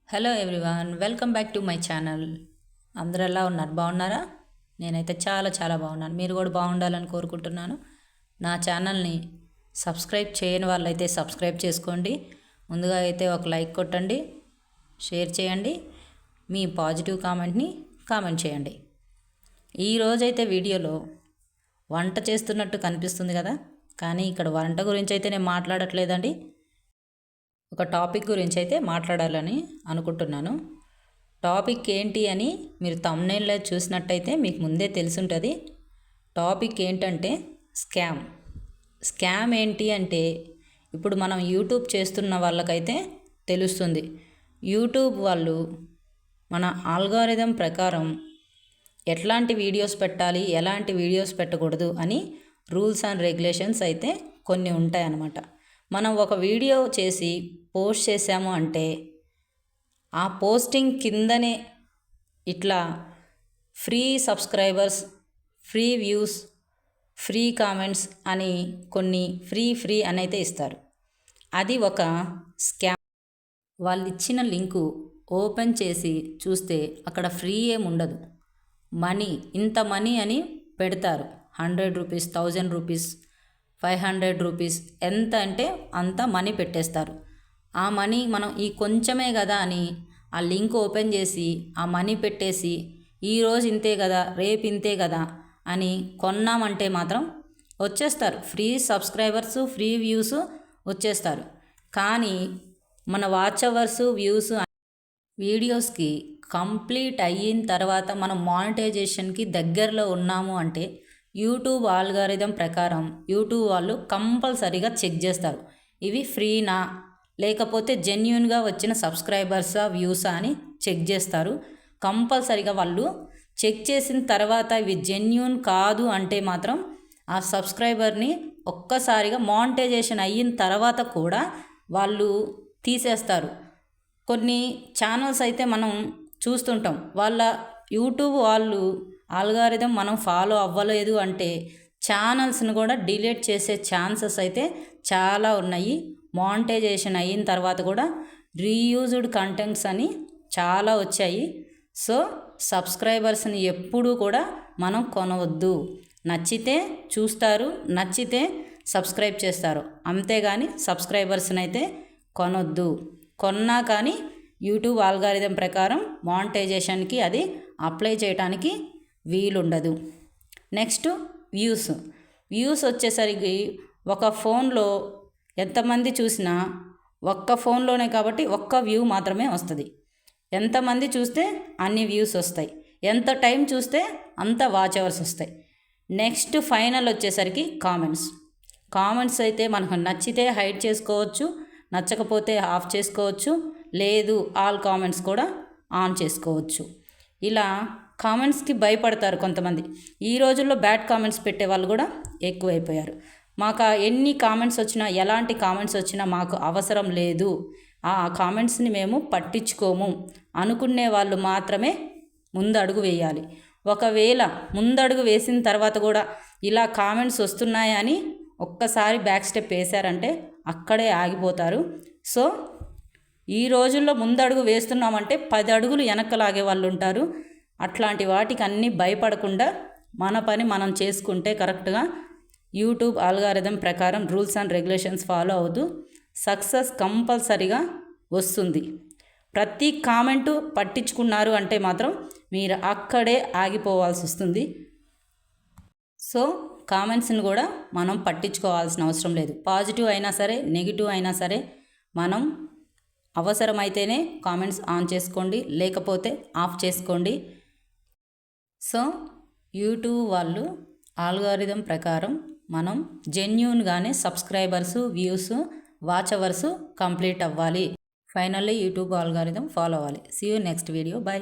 Hello everyone, welcome back to my channel. అందరూ ఎలా ఉన్నారు? బాగున్నారా? నేనైతే చాలా బాగున్నాను. మీరు కూడా బాగుండాలని కోరుకుంటున్నాను. నా ఛానల్ని సబ్స్క్రైబ్ చేయని వాళ్ళైతే సబ్స్క్రైబ్ చేసుకోండి. ముందుగా అయితే ఒక లైక్ కొట్టండి, షేర్ చేయండి, మీ పాజిటివ్ కామెంట్ని కామెంట్ చేయండి. ఈరోజైతే వీడియోలో వంట చేస్తున్నట్టు కనిపిస్తుంది కదా, కానీ ఇక్కడ వంట గురించి అయితే నేను మాట్లాడట్లేదండి. ఒక టాపిక్ గురించి అయితే మాట్లాడాలని అనుకుంటున్నాను. టాపిక్ ఏంటి అని మీరు థంబ్నెయిల్లో చూసినట్టయితే మీకు ముందే తెలుసుంటుంది. టాపిక్ ఏంటంటే స్కామ్ ఏంటి అంటే ఇప్పుడు మనం యూట్యూబ్ చేస్తున్న వాళ్ళకైతే తెలుస్తుంది. యూట్యూబ్ వాళ్ళు మన ఆల్గారిథం ప్రకారం ఎట్లాంటి వీడియోస్ పెట్టాలి, ఎలాంటి వీడియోస్ పెట్టకూడదు అని రూల్స్ అండ్ రెగ్యులేషన్స్ అయితే కొన్ని ఉంటాయన్నమాట. మనం ఒక వీడియో చేసి పోస్ట్ చేసాము అంటే ఆ పోస్టింగ్ కిందనే ఇట్లా free subscribers, free views, free comments అని కొన్ని ఫ్రీ అని అయితే ఇస్తారు. అది ఒక స్కామ్. వాళ్ళు ఇచ్చిన లింకు ఓపెన్ చేసి చూస్తే అక్కడ ఫ్రీ ఏముండదు. ఇంత మనీ అని పెడతారు. 100 రూపీస్, 1000 రూపీస్, 500 రూపీస్, ఎంత అంటే అంత మనీ పెట్టేస్తారు. ఆ మనీ మనం ఈ కొంచెమే కదా అని ఆ లింక్ ఓపెన్ చేసి ఆ మనీ పెట్టేసి ఈరోజు ఇంతే కదా, రేపు ఇంతే కదా అని కొన్నామంటే మాత్రం వచ్చేస్తారు. ఫ్రీ సబ్స్క్రైబర్స్, ఫ్రీ వ్యూస్ వచ్చేస్తారు. కానీ మన వాచ్ అవర్స్, వ్యూస్ వీడియోస్కి కంప్లీట్ అయిన తర్వాత మనం మానిటైజేషన్కి దగ్గరలో ఉన్నాము అంటే యూట్యూబ్ ఆల్గారిథం ప్రకారం యూట్యూబ్ వాళ్ళు కంపల్సరీగా చెక్ చేస్తారు. ఇవి ఫ్రీనా లేకపోతే జెన్యూన్గా వచ్చిన సబ్స్క్రైబర్సా, వ్యూసా అని చెక్ చేస్తారు. కంపల్సరీగా వాళ్ళు చెక్ చేసిన తర్వాత ఇవి జెన్యూన్ కాదు అంటే మాత్రం ఆ సబ్స్క్రైబర్ని ఒక్కసారిగా మానిటైజేషన్ అయిన తర్వాత కూడా వాళ్ళు తీసేస్తారు. కొన్ని ఛానల్స్ అయితే మనం చూస్తుంటాం, వాళ్ళ యూట్యూబ్ వాళ్ళు ఆల్గారిథం మనం ఫాలో అవ్వలేదు అంటే ఛానల్స్ని కూడా డిలీట్ చేసే ఛాన్సెస్ అయితే చాలా ఉన్నాయి. మానిటైజేషన్ అయిన తర్వాత కూడా రీయూజ్డ్ కంటెంట్స్ అని చాలా వచ్చాయి. సో సబ్స్క్రైబర్స్ని ఎప్పుడూ కూడా మనం కొనవద్దు. నచ్చితే చూస్తారు, నచ్చితే సబ్స్క్రైబ్ చేస్తారు, అంతేగాని సబ్స్క్రైబర్స్ని అయితే కొనొద్దు. కొన్నా కానీ యూట్యూబ్ ఆల్గారిథం ప్రకారం మానిటైజేషన్కి అది అప్లై చేయడానికి వీలుండదు. నెక్స్ట్ వ్యూస్ వచ్చేసరికి ఒక ఫోన్లో ఎంతమంది చూసినా ఒక్క ఫోన్లోనే కాబట్టి ఒక్క వ్యూ మాత్రమే వస్తుంది. ఎంతమంది చూస్తే అన్ని వ్యూస్ వస్తాయి, ఎంత టైం చూస్తే అంత వాచ్ అవర్స్ వస్తాయి. నెక్స్ట్ ఫైనల్ వచ్చేసరికి కామెంట్స్ అయితే మనకు నచ్చితే హైడ్ చేసుకోవచ్చు, నచ్చకపోతే ఆఫ్ చేసుకోవచ్చు, లేదు ఆల్ కామెంట్స్ కూడా ఆన్ చేసుకోవచ్చు. ఇలా కామెంట్స్కి భయపడతారు కొంతమంది. ఈ రోజుల్లో బ్యాడ్ కామెంట్స్ పెట్టే వాళ్ళు కూడా ఎక్కువైపోయారు. మాకు ఎన్ని కామెంట్స్ వచ్చినా, ఎలాంటి కామెంట్స్ వచ్చినా మాకు అవసరం లేదు, ఆ కామెంట్స్ని మేము పట్టించుకోము అనుకునే వాళ్ళు మాత్రమే ముందడుగు వేయాలి. ఒకవేళ ముందడుగు వేసిన తర్వాత కూడా ఇలా కామెంట్స్ వస్తున్నాయని ఒక్కసారి బ్యాక్ స్టెప్ వేశారంటే అక్కడే ఆగిపోతారు. సో ఈ రోజుల్లో ముందడుగు వేస్తున్నామంటే 10 అడుగులు వెనక్కలాగే వాళ్ళు ఉంటారు. అట్లాంటి వాటికి అన్నీ భయపడకుండా మన పని మనం చేసుకుంటే కరెక్ట్గా యూట్యూబ్ ఆల్గారిథం ప్రకారం రూల్స్ అండ్ రెగ్యులేషన్స్ ఫాలో అవుతూ సక్సెస్ కంపల్సరీగా వస్తుంది. ప్రతి కామెంటు పట్టించుకున్నారు అంటే మాత్రం మీరు అక్కడే ఆగిపోవాల్సి వస్తుంది. సో కామెంట్స్ని కూడా మనం పట్టించుకోవాల్సిన అవసరం లేదు. పాజిటివ్ అయినా సరే, నెగిటివ్ అయినా సరే మనం అవసరమైతేనే కామెంట్స్ ఆన్ చేసుకోండి, లేకపోతే ఆఫ్ చేసుకోండి. సో యూట్యూబ్ వాళ్ళు ఆల్గారిథం ప్రకారం మనం జెన్యూన్గానే subscribers, views, watch hours complete అవ్వాలి. ఫైనల్లీ యూట్యూబ్ ఆల్గారిథం ఫాలో అవ్వాలి. See you next video. By.